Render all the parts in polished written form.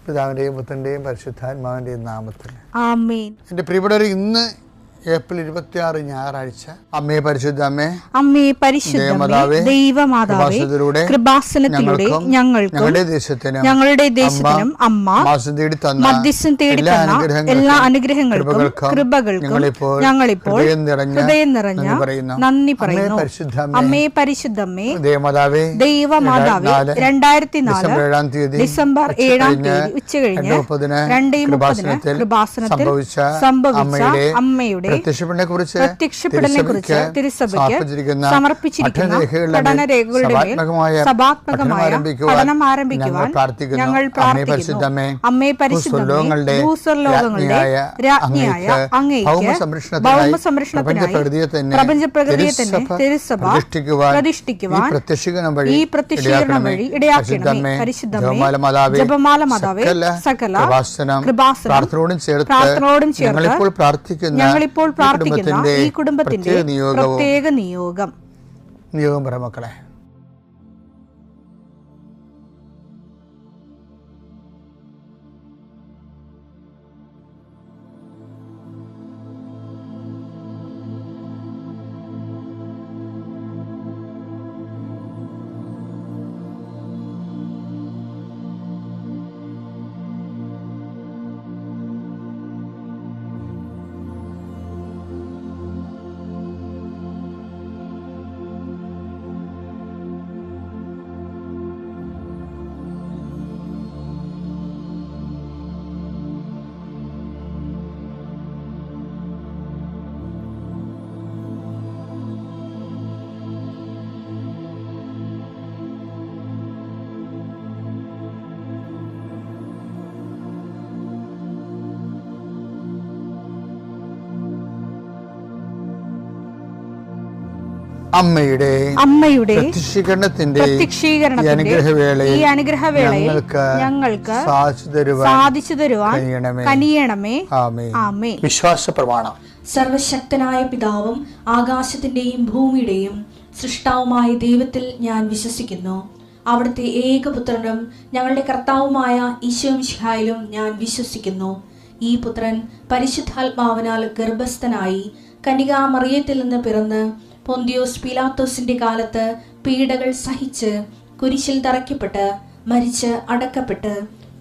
പിതാവിൻ്റെയും പുത്രൻ്റെയും പരിശുദ്ധാത്മാവിൻ്റെയും നാമത്തിൽ ആമേൻ. എൻ്റെ പ്രിയപ്പെട്ടവർ, ഇന്ന് ഏപ്രിൽ 26 ഞായറാഴ്ച. അമ്മേ പരിശുദ്ധ അമ്മേ, അമ്മേ പരിശുദ്ധമേ, ദൈവമാതാവേ, കൃപാസനത്തിലൂടെ ഞങ്ങളുടെ ദേശത്തിനും അമ്മ മധ്യസ്ഥം തേടി തന്ന എല്ലാ അനുഗ്രഹങ്ങൾക്കും കൃപകൾക്കും ഞങ്ങളിപ്പോൾ ഹൃദയം നിറഞ്ഞ നന്ദി പറയുന്നു. അമ്മേ പരിശുദ്ധമേ, ദൈവമാതാവേ, 2004 ഡിസംബർ 7 ഉച്ചകഴിഞ്ഞ് 2:30 കൃപാസനത്തിൽ സംഭവിച്ച അമ്മയുടെ പ്രത്യക്ഷപ്പെടലിനെക്കുറിച്ച് തിരുസഭയ്ക്ക് സമർപ്പിച്ചിരിക്കുന്ന പഠനരേഖകളുടെ മേൽ സഭാത്മകമായ പഠനം ആരംഭിക്കുവാൻ ഞങ്ങൾ പ്രാർത്ഥിക്കുന്നു. അമ്മേ പരിശുദ്ധമേ, ഭൂസ്വർലോകങ്ങളുടെ രാജ്ഞിയായ അങ്ങേയ്ക്ക് ഭൗമസംരക്ഷണത്തിനായി പ്രപഞ്ചപ്രകൃതിയെ തന്നെ തിരുസഭ പ്രതിഷ്ഠിക്കുവാൻ ഈ പ്രത്യക്ഷീകരണം വഴി ഇടയാക്കണമേ. പരിശുദ്ധമേ, ജപമാല മാതാവേ, സകല കൃപാസനം പ്രാർത്ഥനയോടും ചേർത്ത് ഞങ്ങളിപ്പോൾ പ്രാർത്ഥിക്കുന്ന ഈ കുടുംബത്തിന്റെ പ്രത്യേക നിയോഗം പറ മക്കളെ. അമ്മയുടെ പ്രത്യക്ഷീകരണത്തിന്റെ ഈ അനുഗ്രഹവേളയിൽ ഞങ്ങൾക്ക് സാധിച്ചു തരുവാൻ കനിയണമേ. ആമേൻ. വിശ്വാസ പ്രമാണം. സർവശക്തനായ പിതാവും ആകാശത്തിന്റെയും ഭൂമിയുടെയും സൃഷ്ടാവുമായ ദൈവത്തിൽ ഞാൻ വിശ്വസിക്കുന്നു. അവിടുത്തെ ഏകപുത്രനും ഞങ്ങളുടെ കർത്താവുമായ ഈശോമിശിഹായിലും ഞാൻ വിശ്വസിക്കുന്നു. ഈ പുത്രൻ പരിശുദ്ധാത്മാവിനാൽ ഗർഭസ്ഥനായി കന്യകാമറിയത്തിൽ നിന്ന് പിറന്ന് പൊന്തിയോസ് പീലാത്തോസിന്റെ കാലത്ത് പീഡകൾ സഹിച്ച് കുരിശിൽ തറയ്ക്കപ്പെട്ട് മരിച്ച് അടക്കപ്പെട്ട്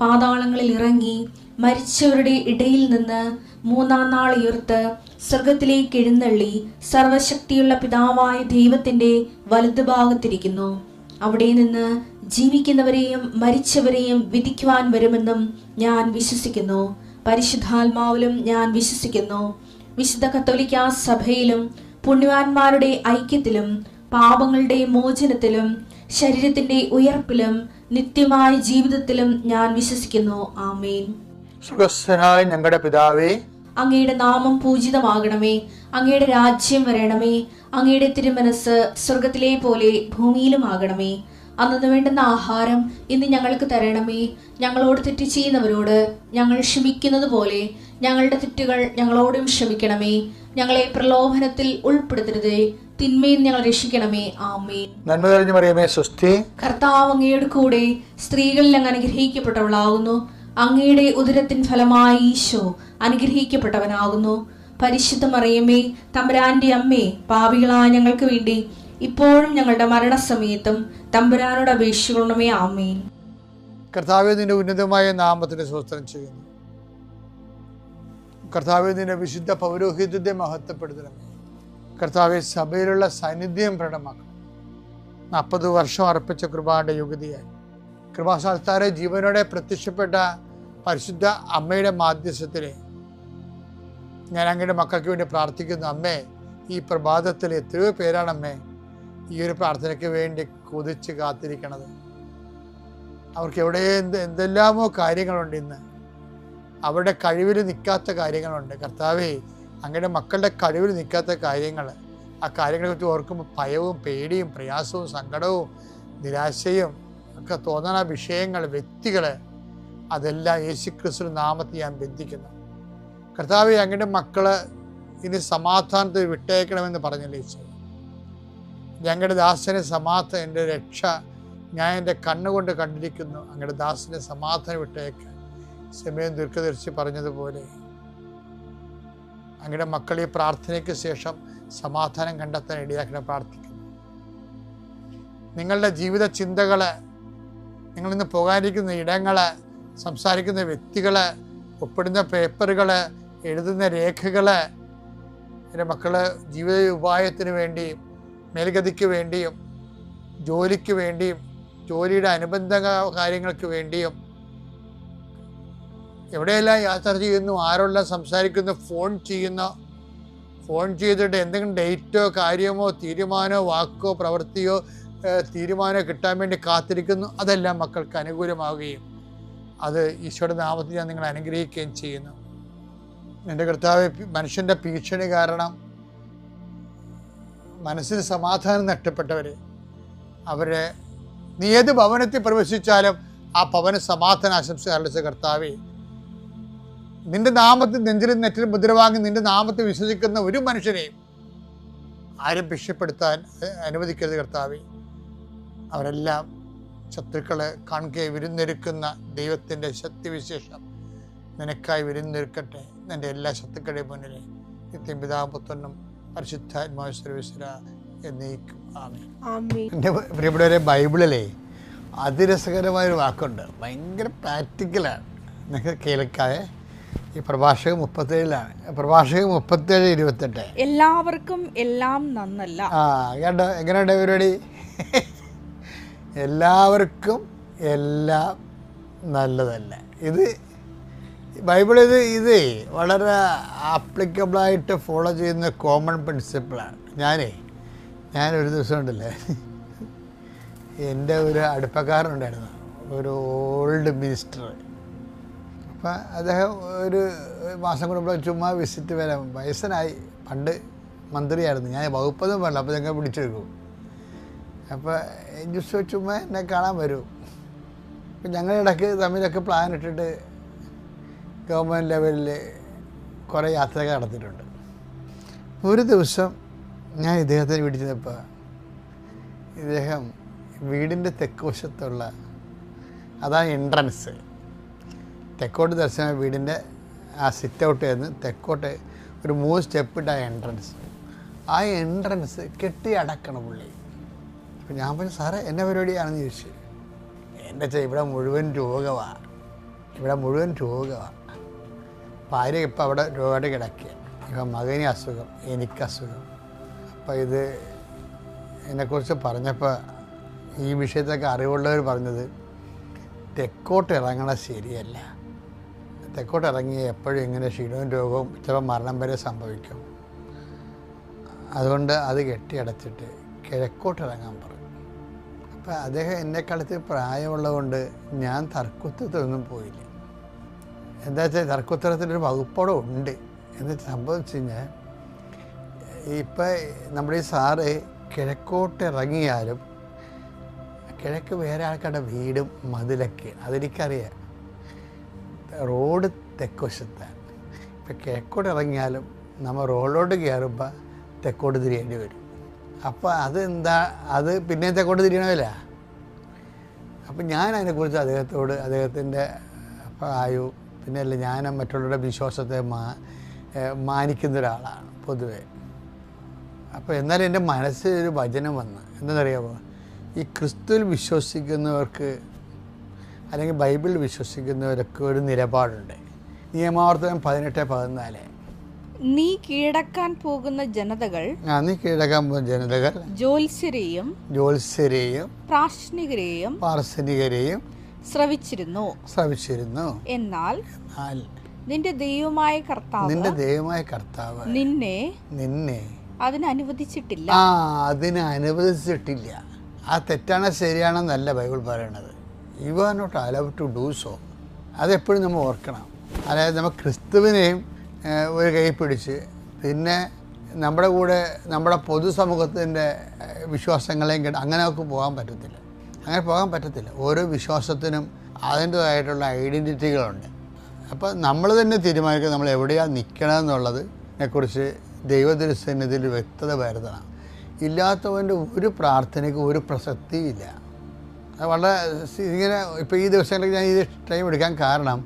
പാതാളങ്ങളിൽ ഇറങ്ങി മരിച്ചവരുടെ ഇടയിൽ നിന്ന് 3-ാം നാൾ ഉയർത്ത് സ്വർഗത്തിലേക്ക് എഴുന്നള്ളി സർവശക്തിയുള്ള പിതാവായ ദൈവത്തിന്റെ വലതുഭാഗത്തിരിക്കുന്നു. അവിടെ നിന്ന് ജീവിക്കുന്നവരെയും മരിച്ചവരെയും വിധിക്കുവാൻ വരുമെന്നും ഞാൻ വിശ്വസിക്കുന്നു. പരിശുദ്ധാത്മാവിലും ഞാൻ വിശ്വസിക്കുന്നു. വിശുദ്ധ കത്തോലിക്കാ സഭയിലും പുണ്യവാന്മാരുടെ ഐക്യത്തിലും പാപങ്ങളുടെ മോചനത്തിലും ശരീരത്തിന്റെ ഉയർപ്പിലും നിത്യമായ ജീവിതത്തിലും ഞാൻ വിശ്വസിക്കുന്നു. ആമേൻ. സ്വർഗ്ഗസ്ഥനായ ഞങ്ങളുടെ പിതാവേ, അങ്ങയുടെ നാമം പൂജിതമാകണമേ. അങ്ങയുടെ രാജ്യം വരണമേ. അങ്ങയുടെ തിരുമനസ് സ്വർഗത്തിലെ പോലെ ഭൂമിയിലും ആകണമേ. അന്നു വേണ്ടുന്ന ആഹാരം ഇന്ന് ഞങ്ങൾക്ക് തരണമേ. ഞങ്ങളോട് തെറ്റ് ചെയ്യുന്നവരോട് ഞങ്ങൾ ക്ഷമിക്കുന്നത് പോലെ ഞങ്ങളുടെ തെറ്റുകൾ ഞങ്ങളോടും ക്ഷമിക്കണമേ. ഞങ്ങളെ പ്രലോഭനത്തിൽ ഉൾപ്പെടുത്തരുതേ, തിന്മയിൽ ഞങ്ങൾ രക്ഷിക്കണമേ. ആമേൻ. നന്മ നിറഞ്ഞ മറിയമേ, സ്വസ്തി. കർത്താവ് അങ്ങയുടെ കൂടെ സ്ത്രീകളിൽ അങ്ങ് അനുഗ്രഹിക്കപ്പെട്ടവളാകുന്നു. അങ്ങയുടെ ഉദരത്തിൻ ഫലമായി ഈശോ അനുഗ്രഹിക്കപ്പെട്ടവനാകുന്നു. പരിശുദ്ധ മറിയമേ, തമ്പുരാന്റെ അമ്മേ, പാപികളായ ഞങ്ങൾക്ക് വേണ്ടി ഇപ്പോഴും ഞങ്ങളുടെ മരണസമയത്തും തമ്പുരാനോട് അപേക്ഷിക്കണമേ. ആമേൻ. കർത്താവേ, നിന്റെ ഉന്നതമായ നാമത്തിന് സ്തോത്രം ചെയ്യുന്നു. കർത്താവേ, നിന്റെ വിശുദ്ധ പൗരോഹിത്യത്തെ മഹത്വപ്പെടുത്തണമേ. കർത്താവെ, സഭയിലുള്ള സാന്നിധ്യം പ്രകടമാക്കണം. 40 വർഷം അർപ്പിച്ച കൃപാന്റെ യുഗതിയായി കൃപാസ്ഥാനത്താരെ ജീവനോടെ പ്രത്യക്ഷപ്പെട്ട പരിശുദ്ധ അമ്മയുടെ മാധ്യസ്ഥത്തിലെ ഞാൻ അങ്ങയുടെ മക്കൾക്ക് വേണ്ടി പ്രാർത്ഥിക്കുന്നു. അമ്മേ, ഈ പ്രഭാതത്തിൽ എത്രയോ പേരാണമ്മേ ഈ ഒരു പ്രാർത്ഥനയ്ക്ക് വേണ്ടി കൊതിച്ച് കാത്തിരിക്കണത്. അവർക്ക് എവിടെ എന്തെല്ലാമോ കാര്യങ്ങളുണ്ട്. ഇന്ന് അവരുടെ കഴിവിൽ നിൽക്കാത്ത കാര്യങ്ങളുണ്ട്. കർത്താവേ, അങ്ങയുടെ മക്കളുടെ കഴിവിൽ നിൽക്കാത്ത കാര്യങ്ങൾ, ആ കാര്യങ്ങളെക്കുറിച്ച് ഓർക്കുമ്പോൾ ഭയവും പേടിയും പ്രയാസവും സങ്കടവും നിരാശയും ഒക്കെ തോന്നുന്ന വിഷയങ്ങൾ, വ്യക്തികൾ, അതെല്ലാം യേശുക്രിസ്തു നാമത്തിൽ ഞാൻ ബന്ധിക്കുന്നു. കർത്താവേ, അങ്ങയുടെ മക്കള് ഇനി സമാധാനത്തിൽ വിട്ടേക്കണമെന്ന് പറഞ്ഞല്ലേ ഈശോ. ഞങ്ങളുടെ ദാസനെ സമാധാനം, എൻ്റെ രക്ഷ ഞാൻ എൻ്റെ കണ്ണുകൊണ്ട് കണ്ടിരിക്കുന്നു. അങ്ങയുടെ ദാസനെ സമാധാനം വിട്ടേക്ക്. സമയം ദീർഘദർശി പറഞ്ഞതുപോലെ അങ്ങയുടെ മക്കൾ ഈ പ്രാർത്ഥനയ്ക്ക് ശേഷം സമാധാനം കണ്ടെത്താൻ ഇടയാക്കണം പ്രാർത്ഥിക്കുന്നു. നിങ്ങളുടെ ജീവിത ചിന്തകള്, നിങ്ങളിന്ന് പോകാനിരിക്കുന്ന ഇടങ്ങള്, സംസാരിക്കുന്ന വ്യക്തികള്, ഒപ്പിടുന്ന പേപ്പറുകള്, എഴുതുന്ന രേഖകള്, എൻ്റെ മക്കള് ജീവിത ഉപായത്തിന് വേണ്ടിയും മേൽഗതിക്ക് വേണ്ടിയും ജോലിക്ക് വേണ്ടിയും ജോലിയുടെ അനുബന്ധ കാര്യങ്ങൾക്ക് വേണ്ടിയും എവിടെയെല്ലാം യാത്ര ചെയ്യുന്നു, ആരെല്ലാം സംസാരിക്കുന്നു, ഫോൺ ചെയ്തിട്ട് എന്തെങ്കിലും ഡേറ്റോ കാര്യമോ തീരുമാനമോ വാക്കോ പ്രവൃത്തിയോ തീരുമാനമോ കിട്ടാൻ വേണ്ടി കാത്തിരിക്കുന്നു. അതെല്ലാം മക്കൾക്ക് അനുകൂലമാവുകയും അത് ഈശോയുടെ നാമത്തിൽ ഞാൻ നിങ്ങളെ അനുഗ്രഹിക്കുകയും ചെയ്യുന്നു. എൻ്റെ കർത്താവ്, മനുഷ്യൻ്റെ ഭീഷണി കാരണം മനസ്സിന് സമാധാനം നഷ്ടപ്പെട്ടവരെ, അവരെ നീ ഏത് ഭവനത്തിൽ പ്രവേശിച്ചാലും ആ ഭവന സമാധാന ആശംസ അറിയിച്ച കർത്താവേ, നിന്റെ നാമത്തിൽ നെഞ്ചിലും നെറ്റിലും മുദ്രവാങ്ങി നിന്റെ നാമത്തിൽ വിശ്വസിക്കുന്ന ഒരു മനുഷ്യനെയും ആരും ഭിക്ഷപ്പെടുത്താൻ അനുവദിക്കരുത് കർത്താവേ. അവരെല്ലാം ശത്രുക്കളെ കാണുകയെ വിരുന്നൊരുക്കുന്ന ദൈവത്തിൻ്റെ ശക്തിവിശേഷം നിനക്കായി വിരുന്നൊരുക്കട്ടെ. നിൻ്റെ എല്ലാ ശത്രുക്കളുടെയും മുന്നിൽ നിത്യം പിതാവും പുത്രനും പരിശുദ്ധാത്മാവും സർവ്വീശ്വര എന്നേക്കും ആമേൻ. എൻ്റെ പ്രിയപ്പെട്ടവരെ, ബൈബിളിലെ അതിരസകരമായൊരു വാക്കുണ്ട്, ഭയങ്കര പ്രാക്ടിക്കലാണ്. നിങ്ങൾക്ക് കേൾക്കാതെ ഈ പ്രഭാഷകൻ 37 പ്രഭാഷകൻ 37:28 എല്ലാവർക്കും എല്ലാം നന്നല്ല. കേട്ടോ, എങ്ങനെയുണ്ട് പരിപാടി? എല്ലാവർക്കും എല്ലാം നല്ലതല്ല. ഇത് ബൈബിൾ ഇത് വളരെ ആപ്ലിക്കബിളായിട്ട് ഫോളോ ചെയ്യുന്ന കോമൺ പ്രിൻസിപ്പിളാണ്. ഞാനൊരു ദിവസം ഉണ്ടല്ലേ, എൻ്റെ ഒരു അടുപ്പക്കാരനുണ്ടായിരുന്നു, ഒരു ഓൾഡ് മിനിസ്റ്റർ. അപ്പം അദ്ദേഹം ഒരു മാസം കൂടുമ്പോൾ ചുമ്മാ വിസിറ്റ് വരാം. വയസ്സനായി, പണ്ട് മന്ത്രിയായിരുന്നു, ഞാൻ വകുപ്പൊന്നും വേണ്ട, അപ്പോൾ ഞങ്ങൾ പിടിച്ചെടുക്കും. അപ്പോൾ ജസ്റ്റ് ചുമ്മാ എന്നെ കാണാൻ വരും. അപ്പം ഞങ്ങളിടയ്ക്ക് തമ്മിലൊക്കെ പ്ലാൻ ഇട്ടിട്ട് ഗവൺമെൻറ് ലെവലിൽ കുറേ യാത്രകൾ നടത്തിയിട്ടുണ്ട്. ഒരു ദിവസം ഞാൻ ഇദ്ദേഹത്തിന് വീട്ടിൽ ചെന്നപ്പോൾ ഇദ്ദേഹം വീടിൻ്റെ തെക്കുവശത്തുള്ള, അതാണ് എൻട്രൻസ്, തെക്കോട്ട് ദർശനം, വീടിൻ്റെ ആ സിറ്റ് ഔട്ട് നിന്ന് തെക്കോട്ട് ഒരു 3 സ്റ്റെപ്പ് ഇട്ട എൻട്രൻസ്. ആ എൻട്രൻസ് കെട്ടി അടക്കണം പുള്ളി. അപ്പം ഞാൻ പറഞ്ഞു, സാറേ എന്നാ പരിപാടിയാണെന്ന് ചോദിച്ചു. എൻ്റെ ഇവിടെ മുഴുവൻ രോഗമാണ്, ഭാര്യ ഇപ്പം അവിടെ രോഗമായിട്ട് കിടക്കുക, ഇപ്പം മകന് അസുഖം, എനിക്കസുഖം. അപ്പം ഇത് എന്നെക്കുറിച്ച് പറഞ്ഞപ്പോൾ ഈ വിഷയത്തൊക്കെ അറിവുള്ളവർ പറഞ്ഞത്, തെക്കോട്ട് ഇറങ്ങണത് ശരിയല്ല, തെക്കോട്ട് ഇറങ്ങി എപ്പോഴും ഇങ്ങനെ ക്ഷീണവും രോഗവും ചിലപ്പോൾ മരണം വരെ സംഭവിക്കും. അതുകൊണ്ട് അത് കെട്ടിയടച്ചിട്ട് കിഴക്കോട്ട് ഇറങ്ങാൻ പറഞ്ഞു. അപ്പം അദ്ദേഹം എന്നെക്കാലത്ത് പ്രായമുള്ളതുകൊണ്ട് ഞാൻ തർക്കുത്തരത്തിലൊന്നും പോയില്ല. എന്താ വെച്ചാൽ തർക്കുത്തരത്തിലൊരു വകുപ്പോടെ ഉണ്ട്. എന്ന് സംഭവിച്ചു കഴിഞ്ഞാൽ ഇപ്പം നമ്മുടെ ഈ സാറ് കിഴക്കോട്ട് ഇറങ്ങിയാലും കിഴക്ക് വേറെ ആൾക്കാരുടെ വീടും മതിലൊക്കെ, അതെനിക്കറിയാം. റോഡ് തെക്കുവശത്താണ്. ഇപ്പം കിഴക്കോട്ട് ഇറങ്ങിയാലും നമ്മൾ റോഡിലോട്ട് കയറുമ്പോൾ തെക്കോട്ട് തിരിയേണ്ടി വരും. അപ്പോൾ അതെന്താ, അത് പിന്നെ തെക്കോട്ട് തിരിയണമല്ല. അപ്പം ഞാൻ അതിനെക്കുറിച്ച് അദ്ദേഹത്തിൻ്റെ പ്രായവും പിന്നെ അല്ല, ഞാൻ മറ്റുള്ളവരുടെ വിശ്വാസത്തെ മാനിക്കുന്ന ഒരാളാണ് പൊതുവെ. അപ്പോൾ എന്നാലും എൻ്റെ മനസ്സിൽ ഒരു വചനം വന്ന്, എന്താണെന്നറിയാമോ, ഈ ക്രിസ്തുവിൽ വിശ്വസിക്കുന്നവർക്ക് അല്ലെങ്കിൽ ബൈബിളിൽ വിശ്വസിക്കുന്നവരൊക്കെ ഒരു നിലപാടുണ്ട്. നിയമാവർത്തനം 18:14 നീ കീഴടക്കാൻ പോകുന്ന ജനതകൾ ജ്യോത്സ്യരെയും പ്രാശ്നികരെയും ശ്രവിച്ചിരുന്നു. എന്നാൽ നിന്റെ ദൈവമായ കർത്താവ് നിന്നെ അതിനനുവദിച്ചിട്ടില്ല. ആ തെറ്റാണ് ശരിയാണെന്നല്ല ബൈബിൾ പറയണത്. You are not allowed to do so. അതെപ്പോഴും നമ്മൾ ഓർക്കണം. അതായത് നമ്മൾ ക്രിസ്തുവിനെയും ഒരു കൈ പിടിച്ച് പിന്നെ നമ്മുടെ കൂടെ നമ്മുടെ പൊതുസമൂഹത്തിൻ്റെ വിശ്വാസങ്ങളെയും അങ്ങനെ നമുക്ക് പോകാൻ പറ്റത്തില്ല. ഓരോ വിശ്വാസത്തിനും അതിൻ്റേതായിട്ടുള്ള ഐഡൻറ്റിറ്റികളുണ്ട്. അപ്പോൾ നമ്മൾ തന്നെ തീരുമാനിക്കുക നമ്മൾ എവിടെയാണ് നിൽക്കണമെന്നുള്ളതിനെക്കുറിച്ച് ദൈവത്തിരുസന്നിധിയിൽ വ്യക്തത വരുത്തണം. ഇല്ലാത്തവൻ്റെ ഒരു പ്രാർത്ഥനയ്ക്ക് ഒരു പ്രസക്തിയില്ല. അത് വളരെ ഇങ്ങനെ ഇപ്പോൾ ഈ ദിവസങ്ങളിൽ ഞാൻ ഈ ടൈം എടുക്കാൻ കാരണം,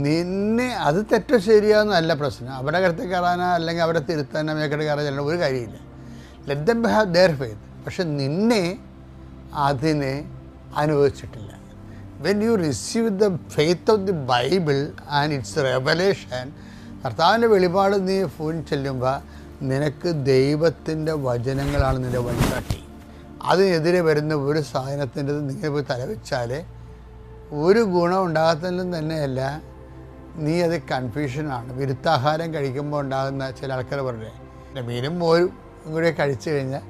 നിന്നെ അത് തെറ്റോ ശരിയാന്നല്ല പ്രശ്നം. അവരുടെ കരുത്ത് കയറാനോ അല്ലെങ്കിൽ അവരെ തിരുത്താനോ മേക്കട്ട് കയറാൻ ചെല്ലണം ഒരു കാര്യമില്ല. Let them have their faith. പക്ഷെ നിന്നെ അതിനെ അനുവദിച്ചിട്ടില്ല. When you receive the faith of the Bible and its revelation, കർത്താവിൻ്റെ വെളിപാട് നീ ഫോൺ ചെല്ലുമ്പോൾ നിനക്ക് ദൈവത്തിൻ്റെ വചനങ്ങളാണ് നിൻ്റെ വഴികാട്ടി. അതിനെതിരെ വരുന്ന ഒരു സാധനത്തിൻ്റെ നിങ്ങൾ പോയി തലവെച്ചാൽ ഒരു ഗുണം ഉണ്ടാകത്തിലും തന്നെയല്ല, നീ അത് കൺഫ്യൂഷനാണ്. വിരുദ്ധാഹാരം കഴിക്കുമ്പോൾ ഉണ്ടാകുന്ന ചില ആൾക്കാർ പറഞ്ഞേ മീനും മോരും കൂടെ കഴിച്ചു കഴിഞ്ഞാൽ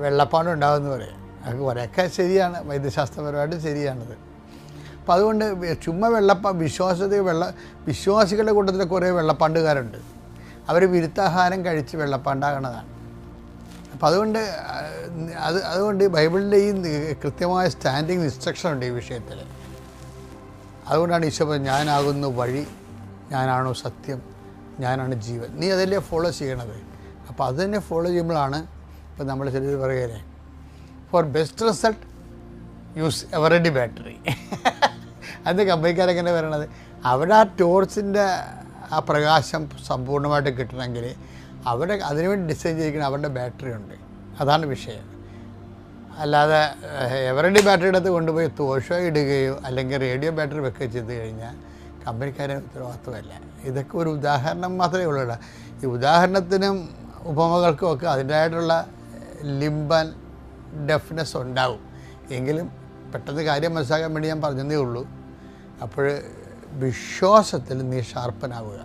വെള്ളപ്പാണ്ട് ഉണ്ടാകുമെന്ന് പറയും. അത് കുറേയൊക്കെ ശരിയാണ്, വൈദ്യശാസ്ത്രപരമായിട്ട് ശരിയാണത്. അപ്പം അതുകൊണ്ട് ചുമ്മാ വിശ്വാസികളുടെ കൂട്ടത്തിൽ കുറേ വെള്ളപ്പാണ്ടുകാരുണ്ട്. അവർ വിരുദ്ധാഹാരം കഴിച്ച് വെള്ളപ്പാണ്ടാകണതാണ്. അപ്പം അതുകൊണ്ട് ബൈബിളിൻ്റെ ഈ കൃത്യമായ സ്റ്റാൻഡിങ് ഇൻസ്ട്രക്ഷൻ ഉണ്ട് ഈ വിഷയത്തിൽ. അതുകൊണ്ടാണ് ഈശോ പറഞ്ഞത്, ഞാനാകുന്നു വഴി, ഞാനാണോ സത്യം, ഞാനാണ് ജീവൻ. നീ അതല്ലേ ഫോളോ ചെയ്യണത്. അപ്പോൾ അത് തന്നെ ഫോളോ ചെയ്യുമ്പോഴാണ് ഇപ്പം നമ്മൾ ചിലർ പറയുകയല്ലേ, for best result use Eveready battery. അത് കമ്പനിക്കാരെങ്ങനെ പറയണത്, അവിടെ ആ ടോർച്ചിൻ്റെ ആ പ്രകാശം സമ്പൂർണ്ണമായിട്ട് കിട്ടണമെങ്കിൽ അതിനുവേണ്ടി ഡിസൈൻ ചെയ്തിരിക്കുന്ന അവരുടെ ബാറ്ററി ഉണ്ട്. അതാണ് വിഷയം. അല്ലാതെ എവറെഡി ബാറ്ററി എടുത്ത് കൊണ്ടുപോയി തോഷോ ഇടുകയോ അല്ലെങ്കിൽ റേഡിയോ ബാറ്ററി വെക്കുകയോ ചെയ്ത് കഴിഞ്ഞാൽ കമ്പനിക്കാരെ ഉത്തരവാദിത്വമല്ല. ഇതൊക്കെ ഒരു ഉദാഹരണം മാത്രമേ ഉള്ളൂ. ഈ ഉദാഹരണത്തിനും ഉപമകൾക്കും ഒക്കെ അതിൻ്റെതായിട്ടുള്ള ലിംബൻ ഡെഫ്നെസ് ഉണ്ടാവും. എങ്കിലും പെട്ടെന്ന് കാര്യം മനസ്സിലാക്കാൻ വേണ്ടി ഞാൻ പറഞ്ഞതേ ഉള്ളൂ. അപ്പോൾ വിശ്വാസത്തിൽ നീ ഷാർപ്പനാവുക.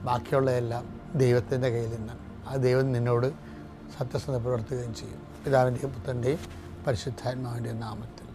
ബാക്കിയുള്ളതെല്ലാം ദൈവത്തിൻ്റെ കയ്യിൽ നിന്നാണ്. ആ ദൈവം നിന്നോട് സത്യസന്ധത പ്രവർത്തിക്കുകയും ചെയ്യും. പിതാവിൻ്റെയും പുത്രൻ്റെയും പരിശുദ്ധാത്മാവിൻ്റെയും നാമത്തിൽ.